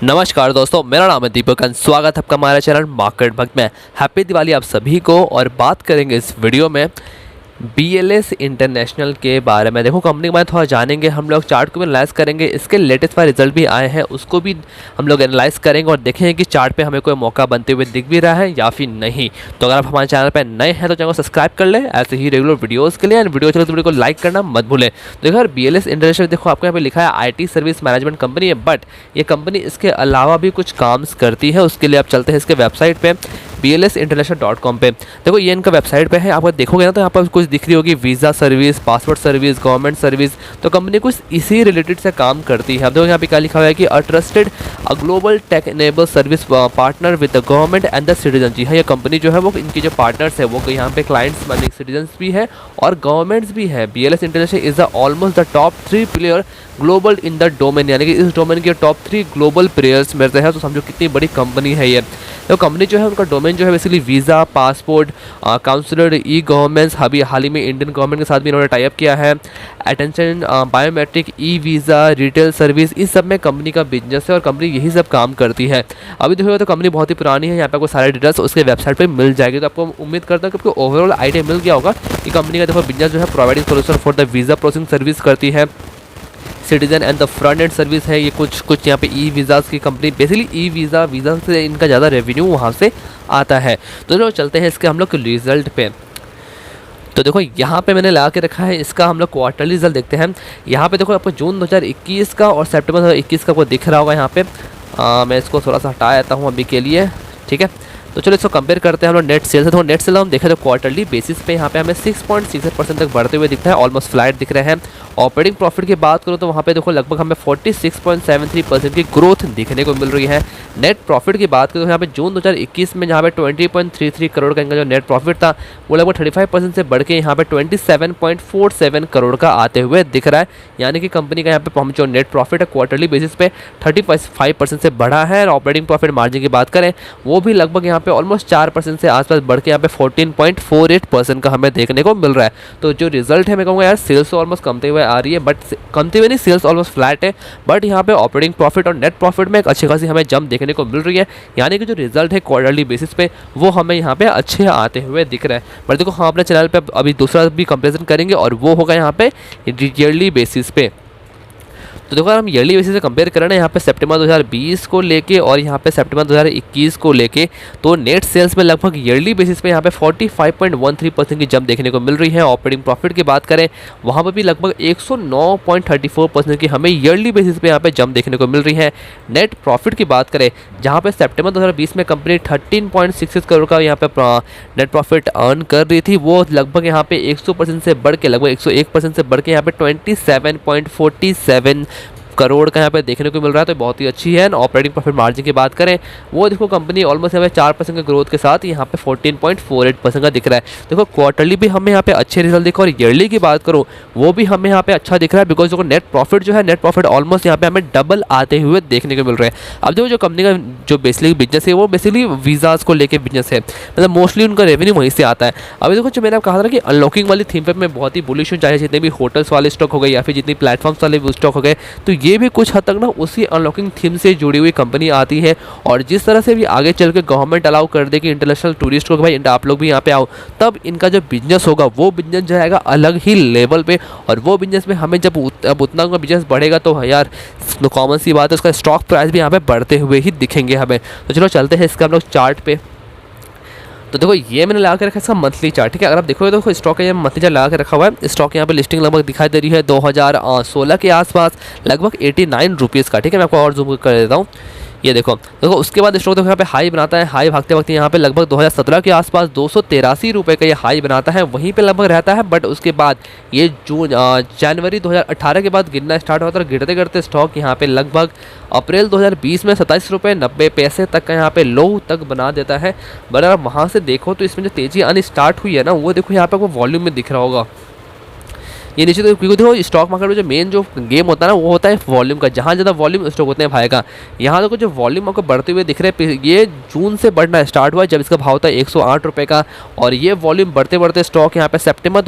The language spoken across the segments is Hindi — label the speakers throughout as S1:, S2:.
S1: नमस्कार दोस्तों, मेरा नाम है दीपक और स्वागत है आपका हमारे चैनल मार्केट भक्त में। हैप्पी दिवाली आप सभी को। और बात करेंगे इस वीडियो में BLS इंटरनेशनल के बारे में। देखो कंपनी के बारे में थोड़ा जानेंगे, हम लोग चार्ट को भी एनालाइज करेंगे, इसके लेटेस्ट वाले रिजल्ट भी आए हैं उसको भी हम लोग एनालाइज करेंगे और देखेंगे कि चार्ट पे हमें कोई मौका बनते हुए दिख भी रहा है या फिर नहीं। तो अगर आप हमारे चैनल पर नए हैं तो चैनल को सब्सक्राइब कर ले ऐसे ही रेगुलर वीडियोज़ के लिए। एंड वीडियो चले तो वीडियो को लाइक करना मत भूलें। देखो यार BLS इंटरनेशनल, देखो आपको यहाँ पे लिखा है IT सर्विस मैनेजमेंट कंपनी है, बट ये कंपनी इसके अलावा भी कुछ काम करती है। उसके लिए आप चलते हैं इसके वेबसाइट पे BLSinternational.com पे। देखो ये इनका वेबसाइट पे है, आप देखोगे ना तो यहाँ पर कुछ दिख रही होगी visa service, passport service, government service. तो कंपनी कुछ इसी रिलेटेड से काम करती है। अब देखो यहाँ पे क्या लिखा हुआ है कि a trusted global tech enable service partner with the government and the citizen. जी हाँ, ये कंपनी जो है वो इनकी जो पार्टनर्स है वो यहाँ पे क्लाइंट्स माने सिटीजन भी है और गवर्नमेंट्स भी है। BLS international is the almost the top 3 player global in the domain, यानी कि इस डोमेन के टॉप 3 ग्लोबल प्लेयर्स में से है। तो समझो कितनी बड़ी कंपनी है ये। तो कंपनी जो है उनका डोमेन जो है बेसिकली वीज़ा, पासपोर्ट, काउंसलर, ई गवर्नमेंट्स। हाल ही में इंडियन गवर्नमेंट के साथ भी इन्होंने टाइप किया है। Attention, biometric, e visa, retail service, इस सब में कंपनी का बिजनेस है और कंपनी यही सब काम करती है। अभी देखो तो कंपनी बहुत ही पुरानी है। यहाँ पे आपको सारे डिटेल्स उसके वेबसाइट पे मिल जाएगी। तो आपको उम्मीद करता हूँ कि आपको ओवरऑल आइडिया मिल गया होगा कि कंपनी का देखो बिजनेस जो है providing solution for the visa processing service करती है, citizen and the front end service है। ये कुछ यहाँ पे ई वीज़ाज़ की कंपनी, बेसिकली ई वीज़ा से इनका ज़्यादा रेवेन्यू वहाँ से आता है। तो चलो चलते हैं इसके हम लोग रिजल्ट पे। तो देखो यहाँ पे मैंने लगा के रखा है इसका हम लोग क्वार्टरली रिजल्ट देखते हैं। यहाँ पे देखो आपको जून 2021 का और सितंबर 2021 का आपको दिख रहा होगा। यहाँ पे मैं इसको थोड़ा सा हटा देता हूँ अभी के लिए, ठीक है। तो चलो इसको कंपेयर करते हैं हम लोग नेट सेल से। तो नेट सेल हम देखें तो क्वार्टरली बेसिस पे यहाँ पे हमें 6.68% तक बढ़ते हुए दिखता है, ऑलमोस्ट फ्लैट दिख रहे हैं। ऑपरेटिंग प्रॉफिट की बात करूँ तो वहाँ पे देखो लगभग हमें 46.73% की ग्रोथ दिखने को मिल रही है। नेट प्रॉफिट की बात करूँ तो यहाँ पे जून 2021 में जहाँ पे 20.33 करोड़ का इनका जो नेट प्रॉफिट था वो लगभग 35% से बढ़ के यहाँ पे 27.47 करोड़ का आते हुए दिख रहा है। यानी कि कंपनी का यहाँ पे जो नेट प्रॉफिट है क्वार्टरली बेसिस पे 35% से बढ़ा है। और ऑपरेटिंग प्रॉफिट मार्जिन की बात करें वो भी लगभग यहाँ पे ऑलमोस्ट 4% से आसपास बढ़ के यहाँ पे 14.48% का हमें देखने को मिल रहा है। तो जो रिजल्ट है मैं कहूँगा यार सेल्स तो ऑलमोस्ट कमते हुए आ रही है, बट कमते हुए नहीं, सेल्स ऑलमोस्ट फ्लैट है, बट यहाँ पे ऑपरेटिंग प्रॉफिट और नेट प्रॉफिट में एक अच्छी खासी हमें जंप देखने को मिल रही है। यानी कि जो रिजल्ट है क्वार्टरली बेसिस पे वो हमें यहाँ पे अच्छे आते हुए दिख रहा है। बट देखो हम अपने चैनल पे अभी दूसरा भी कंपेरिजन करेंगे और वो होगा यहाँ पे ईयरली बेसिस पे। तो देखो अगर हम ईयरली बेसिस से कंपेयर करें ना यहाँ पे सितंबर 2020 को लेके और यहाँ पे सितंबर 2021 को लेके, तो नेट सेल्स में लगभग ईयरली बेसिस पे यहाँ पे 45.13% की जंप देखने को मिल रही है। ऑपरेटिंग प्रॉफिट की बात करें वहाँ पर भी लगभग 109.34% की हमें ईयरली बेसिस पे यहाँ पे जंप देखने को मिल रही है। नेट प्रॉफिट की बात करें जहाँ पे सितंबर 2020 में कंपनी 13.66 करोड़ का यहाँ पे नेट प्रॉफिट अर्न कर रही थी, वो लगभग यहाँ पे 100% से बढ़ के लगभग 101% से बढ़ के यहाँ पे 27.47 करोड़ का यहाँ पे देखने को मिल रहा है। तो बहुत ही अच्छी है। ऑपरेटिंग प्रॉफिट मार्जिन की बात करें वो देखो कंपनी ऑलमोस्ट यहाँ पे 4% के ग्रोथ के साथ यहाँ पे 14.48% का दिख रहा है। देखो क्वार्टरली भी हमें यहाँ पे अच्छे रिजल्ट दिखे और ईयरली की बात करूँ वो भी हमें यहाँ पे अच्छा दिख रहा है। बिकॉज देखो नेट प्रॉफिट जो है, नेट प्रॉफिट ऑलमोस्ट यहाँ पे हमें डबल आते हुए देखने को मिल रहे हैं। अब देखो जो कंपनी का जो बेसिकली बिजनेस है वो बेसिकली वीज़ाज़ को लेकर बिजनेस है, मतलब मोस्टली उनका रेवेन्यू वहीं से आता है। अभी देखो जो मैंने कहा था कि अनलॉकिंग वाली थीम पर मैं बहुत ही बुलिश हूँ, चाहे जितने भी होटल्स वाले स्टॉक हो गए या फिर जितनी प्लेटफॉर्म्स वाले स्टॉक हो गए, तो ये भी कुछ हद तक ना उसी अनलॉकिंग थीम से जुड़ी हुई कंपनी आती है। और जिस तरह से भी आगे चल के गवर्नमेंट अलाउ कर दे कि इंटरनेशनल टूरिस्ट को भाई आप लोग भी यहाँ पे आओ, तब इनका जो बिजनेस होगा वो बिजनेस जाएगा अलग ही लेवल पे। और वो बिजनेस में हमें जब उतना उनका बिजनेस बढ़ेगा तो यार कॉमन सी बात है उसका स्टॉक प्राइस भी यहाँ पे बढ़ते हुए ही दिखेंगे हमें। तो चलो चलते हैं इसका हम लोग चार्ट पे। तो देखो ये मैंने लगा के रखा है इसका मंथली चार्ट, ठीक है। अगर आप देखोगे तो स्टॉक है मंथली चार्ट लगा के रखा हुआ है। स्टॉक यहाँ पे लिस्टिंग लगभग दिखाई दे रही है 2016 के आसपास लगभग 89 रुपीज़ का, ठीक है। मैं आपको और जूम कर देता हूँ, ये देखो उसके बाद स्टॉक देखो यहाँ पे हाई बनाता है। हाई भागते वक्त यहाँ पे लगभग 2017 के आसपास 283 रुपये का ये हाई बनाता है, वहीं पे लगभग रहता है। बट उसके बाद ये जनवरी 2018 के बाद गिरना स्टार्ट होता है और गिरते गिरते स्टॉक यहाँ पे लगभग अप्रैल 2020 में 27 रुपये 90 पैसे तक का यहाँ पे लो तक बना देता है। बट अगर वहाँ से देखो तो इसमें जो तेज़ी आनी स्टार्ट हुई है ना वो देखो यहाँ पे आपको वॉल्यूम में दिख रहा होगा, ये नीचे, तो क्योंकि देखो स्टॉक मार्केट में जो मेन जो गेम होता है ना वो होता है वॉल्यूम का, जहाँ ज़्यादा वॉल्यूम स्टॉक होते हैं भाई का। यहाँ देखो जो वॉल्यूम आपको बढ़ते हुए दिख रहे हैं, ये जून से बढ़ना स्टार्ट हुआ जब इसका भाव था 108 रुपये का, और ये वॉल्यूम बढ़ते बढ़ते स्टॉक यहाँ पे सितंबर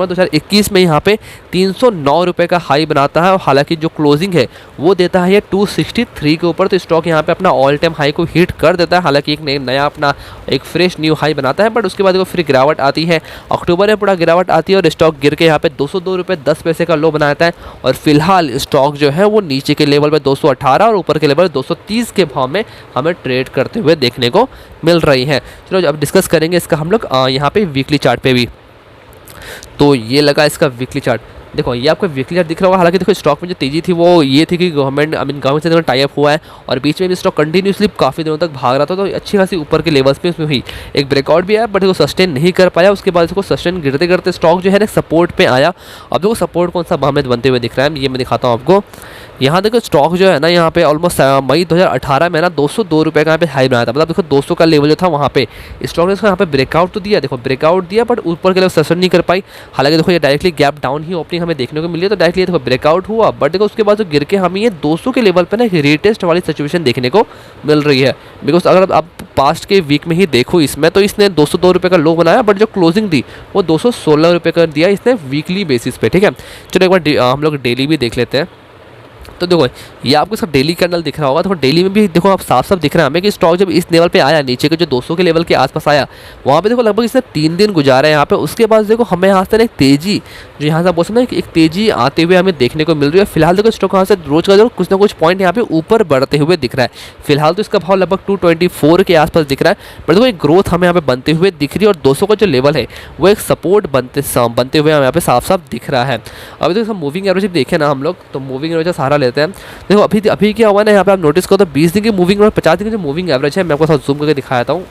S1: 2021 में यहाँ पे 309 रुपये का हाई बनाता है, और हालांकि जो क्लोजिंग है वो देता है ये 263 के ऊपर। तो स्टॉक यहाँ पे अपना ऑल टाइम हाई को हिट कर देता है, हालांकि एक नया अपना एक फ्रेश न्यू हाई बनाता है, बट उसके बाद फिर गिरावट आती है। अक्टूबर में पूरा गिरावट आती है और स्टॉक गिर के यहाँ पे 202 रुपये 10 पैसे का लो बनाता है, और फिलहाल स्टॉक जो है वो नीचे के लेवल पे 218 और ऊपर के लेवल 230 के भाव में हमें ट्रेड करते हुए देखने को मिल रही है। चलो अब डिस्कस करेंगे इसका हम लोग यहाँ पे वीकली चार्ट पे भी। तो ये लगा इसका वीकली चार्ट, देखो ये आपको वीकली चार्ट दिख रहा होगा। हालांकि देखो स्टॉक में जो तेजी थी वो ये थी कि गवर्नमेंट से टाई अप हुआ है, और बीच में भी स्टॉक कंटिन्यूसली काफ़ी दिनों तक भाग रहा था, तो अच्छी खासी ऊपर के लेवल्स पे उसमें हुई एक ब्रेकआउट भी आया, बट वो सस्टेन नहीं कर पाया। उसके बाद इसको सस्टेन गिरते गिरते स्टॉक जो है ना सपोर्ट पे आया। अब देखो सपोर्ट कौन सा हमें बनते हुए दिख रहा है, ये मैं दिखाता हूँ आपको। यहाँ देखो स्टॉक जो है ना यहाँ पे ऑलमोस्ट मई 2018 में ना 202 रुपये का यहाँ पे हाई बनाया था, मतलब देखो 200 का लेवल जो था वहाँ पे स्टॉक ने इसको यहाँ पे ब्रेकआउट तो दिया, देखो ब्रेकआउट दिया, बट ऊपर के लेवल सस्टेन नहीं कर पाई। हालांकि देखो ये डायरेक्टली गैप डाउन ही ओपनिंग हमें देखने को मिली है, तो डायरेक्टली देखो ब्रेकआउट हुआ, बट देखो उसके बाद जो गिर के हमें ये 200 के लेवल पर ना एक रीटेस्ट वाली सिचुएशन देखने को मिल रही है। बिकॉज अगर आप पास्ट के वीक में ही देखो इसमें, तो इसने 202 रुपये का लो बनाया, बट जो क्लोजिंग दी वो 216 रुपये का दिया इसने वीकली बेसिस पे, ठीक है। चलो एक बार हम लोग डेली भी देख लेते हैं। तो देखो ये आपको इसका डेली कैंडल दिख रहा होगा, तो डेली में भी देखो आप साफ साफ दिख रहा है हमें कि स्टॉक जब इस लेवल पे आया, नीचे के जो 200 के लेवल के आसपास आया, वहाँ पे देखो लगभग इसने 3 दिन गुजारा है यहाँ पे। उसके बाद देखो हमें यहाँ से एक तेजी, जो यहाँ से बोल सकते हैं कि एक तेजी आते हुए हमें देखने को मिल रही है। फिलहाल देखो स्टॉक यहाँ से रोज का जो कुछ ना कुछ पॉइंट यहाँ पे ऊपर बढ़ते हुए दिख रहा है। फिलहाल तो इसका भाव लगभग 224 के आसपास दिख रहा है, बट देखो एक ग्रोथ हमें यहाँ पे बनते हुए दिख रही है, और 200 का जो लेवल है वो एक सपोर्ट बनते हुए हमें यहाँ पे साफ साफ दिख रहा है। अभी देखो मूविंग एवरेज देखें ना हम लोग, तो मूविंग एवरेज का सहारा लेते हैं। देखो अभी क्या हुआ ना यहाँ पे आप नोटिस करो तो 20 दिन की मूविंग और 50 दिन की जो मूविंग एवरेज है, मैं आपको साथ जूम करके दिखाता हूँ।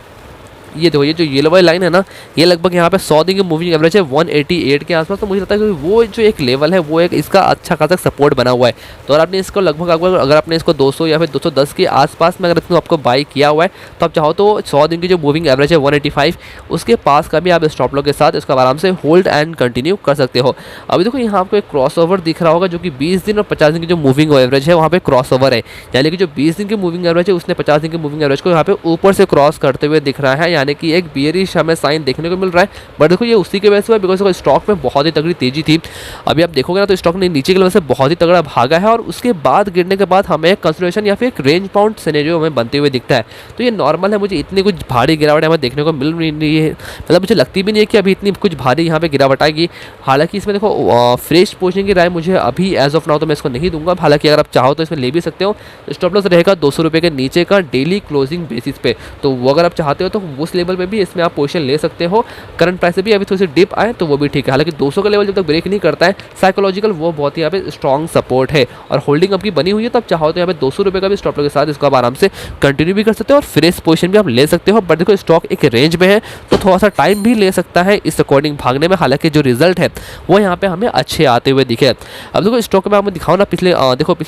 S1: ये देखो ये जो येलो वाली लाइन है ना, ये लगभग यहाँ पे 100 दिन की मूविंग एवरेज है 188 के आसपास। तो मुझे लगता है कि वो जो एक लेवल है वो एक इसका अच्छा खासा सपोर्ट बना हुआ है। तो अगर आपने इसको लगभग अगर आपने इसको 200 या फिर 210 के आसपास में अगर इसको आपको बाई किया हुआ है, तो आप चाहो तो 100 दिन की जो मूविंग एवरेज है 185 उसके पास का भी आप स्टॉप लॉस के साथ इसको आराम से होल्ड एंड कंटिन्यू कर सकते हो। अभी देखो यहाँ आपको एक क्रॉस ओवर दिख रहा होगा, जो कि 20 दिन और 50 दिन की जो मूविंग एवरेज है वहाँ पे क्रॉस ओवर है, यानी कि जो 20 दिन की मूविंग एवरेज है उसने 50 दिन की मूविंग एवरेज को यहाँ पे ऊपर से क्रॉस करते हुए दिख रहा है, यानी कि एक बियरिश हमें साइन देखने को मिल रहा है। बट देखो ये उसी के वजह से हुआ, बिकॉज स्टॉक में बहुत ही तगड़ी तेजी थी। अभी आप देखोगे ना तो स्टॉक ने नीचे के लेवल से बहुत ही तगड़ा भागा है, और उसके बाद गिरने के बाद हमें एक कंसिडरेशन या फिर एक रेंज बाउंड सिनेरियो हमें बनते हुए दिखता है। तो ये नॉर्मल है, मुझे इतनी कुछ भारी गिरावट हमें देखने को मिल रही है, मतलब मुझे लगती भी नहीं है कि अभी इतनी कुछ भारी यहाँ पे गिरावट आएगी। हालांकि इसमें देखो फ्रेश पोजिशन की राय मुझे अभी एज ऑफ नाउ तो मैं इसको नहीं दूंगा, हालांकि अगर आप चाहो तो इसमें ले भी सकते हो। स्टॉप लॉस रहेगा 200 रुपये के नीचे का डेली क्लोजिंग बेसिस पे, तो वो अगर आप चाहते हो तो उस लेवल पे भी इसमें आप पोजीशन ले सकते हो। करंट प्राइस से भी अभी थोड़ी सी डिप आए तो वो भी ठीक है, हालांकि 200 का लेवल जब तक ब्रेक नहीं करता है साइकोलॉजिकल वो बहुत ही यहाँ पे स्ट्रॉन्ग सपोर्ट है, और होल्डिंग आपकी बनी हुई है। तो आप चाहो तो यहाँ पे 200 रुपये का भी स्टॉप लॉस के साथ इसको आप आराम से कंटिन्यू भी कर सकते हो, और फ्रेश पोजीशन भी आप ले सकते हो। बट देखो स्टॉक एक रेंज में है तो थोड़ा सा टाइम भी ले सकता है इस अकॉर्डिंग भागने में, हालांकि जो रिजल्ट है वो यहाँ पे हमें अच्छे आते हुए दिखे। अब देखो स्टॉक में आपको दिखाओ ना, पिछले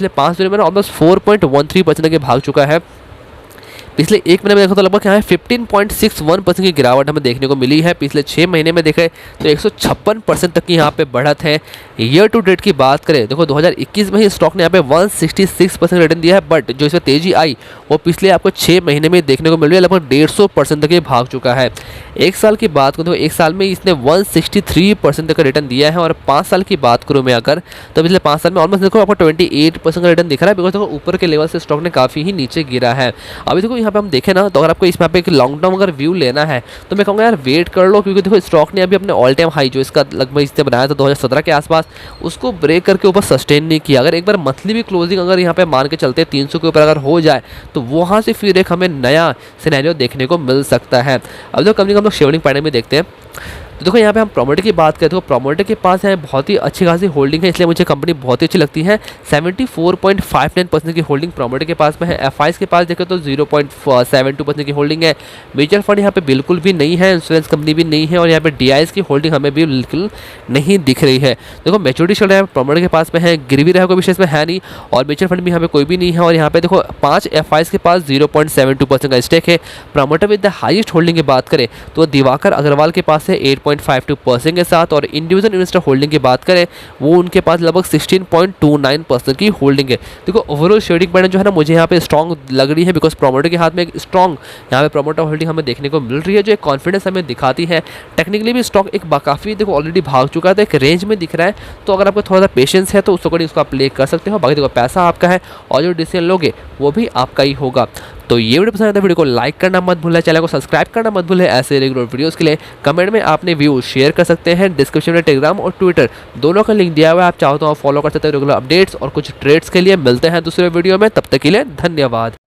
S1: 5 दिन में ऑलमोस्ट 4.13% के भाग चुका है। पिछले एक महीने में देखो तो लगभग यहाँ 15.61% की गिरावट हमें देखने को मिली है। पिछले 6 महीने में देखें तो 156% तक की यहाँ पे बढ़त है। ईयर टू डेट की बात करें देखो 2021 में ही स्टॉक ने यहाँ पे 166% रिटर्न दिया है, बट जो इसमें तेजी आई वो पिछले आपको 6 महीने में देखने को मिल रही है, लगभग 150% तक ये भाग चुका है। एक साल की बात करूँ तो एक साल में इसने 163% तक का रिटर्न दिया है, और 5 साल की बात करूँ मैं अगर तो पिछले 5 साल में ऑलमोस्ट देखो आपको 28% का रिटर्न दिख रहा है, बिकॉज देखो ऊपर के लेवल से स्टॉक ने काफ़ी ही नीचे गिरा है। अभी देखो यहाँ पे हम देखें ना तो अगर आपको इसमें पे एक लॉन्ग टर्म अगर व्यू लेना है तो मैं कहूँगा यार वेट कर लो, क्योंकि देखो स्टॉक ने अभी अपने ऑल टाइम हाई जो इसका लगभग इसने बनाया था 2017 के आसपास उसको ब्रेक करके ऊपर सस्टेन नहीं किया। अगर एक बार मंथली भी क्लोजिंग अगर यहाँ पे मान के चलते 300 के ऊपर अगर हो जाए तो वहाँ से फिर एक हमें नया सिनेरियो देखने को मिल सकता है। अब जो कंपनी का हम लोग शेयरिंग पैटर्न में देखते हैं तो देखो यहाँ पे हम प्रोमोटर की बात करें तो प्रोमोटर के पास है बहुत ही अच्छी खासी होल्डिंग है, इसलिए मुझे कंपनी बहुत ही अच्छी लगती है। 74.59% की होल्डिंग प्रोमोटर के पास में है। एफआईज के पास देखें तो 0.72% की होल्डिंग है। म्यूचुअल फंड यहाँ पे बिल्कुल भी नहीं है, इंश्योरेंस कंपनी भी नहीं है, और यहाँ पे डीआईएस की होल्डिंग हमें भी बिल्कुल नहीं दिख रही है। देखो मैच्योरिटी चल रहा है प्रोमोटर के पास में है, गिरवी रहा कोई विषय में है नहीं, और म्यूचुअल फंड भी यहाँ पे कोई भी नहीं है। और यहाँ पे देखो 5 एफआईज के पास 0.72% का स्टेक है। Promoter with the highest holding की बात करें तो दिवाकर अग्रवाल के पास है 5.52% के साथ। और इंडिविजुअल इन्वेस्टर होल्डिंग की बात करें, वो उनके पास लगभग 16.29% की होल्डिंग है। देखो ओवरऑल शेयरिंग पैटर्न जो है ना, मुझे यहाँ पे स्ट्रॉन्ग लग रही है, बिकॉज प्रोमोटर के हाथ में एक स्ट्रॉन्ग यहाँ पे प्रोमोटर होल्डिंग हमें देखने को मिल रही है, जो एक कॉन्फिडेंस हमें दिखाती है। टेक्निकली भी स्टॉक एक काफ़ी देखो ऑलरेडी भाग चुका है, तो एक रेंज में दिख रहा है। तो अगर आपको थोड़ा सा पेशेंस है तो उस अकॉर्डिंग उसको आप प्ले कर सकते हो। बाकी देखो पैसा आपका है और जो डिसीजन लोगे वो भी आपका ही होगा। तो ये वीडियो पसंद आता है, वीडियो को लाइक करना मत भूलें, चैनल को सब्सक्राइब करना मत भूलें। ऐसे रेगुलर वीडियोस के लिए कमेंट में आपने व्यू शेयर कर सकते हैं। डिस्क्रिप्शन में टेलीग्राम और ट्विटर दोनों का लिंक दिया हुआ है, आप चाहो तो आप फॉलो कर सकते हैं रेगुलर अपडेट्स और कुछ ट्रेड्स के लिए। मिलते हैं दूसरे वीडियो में, तब तक के लिए धन्यवाद।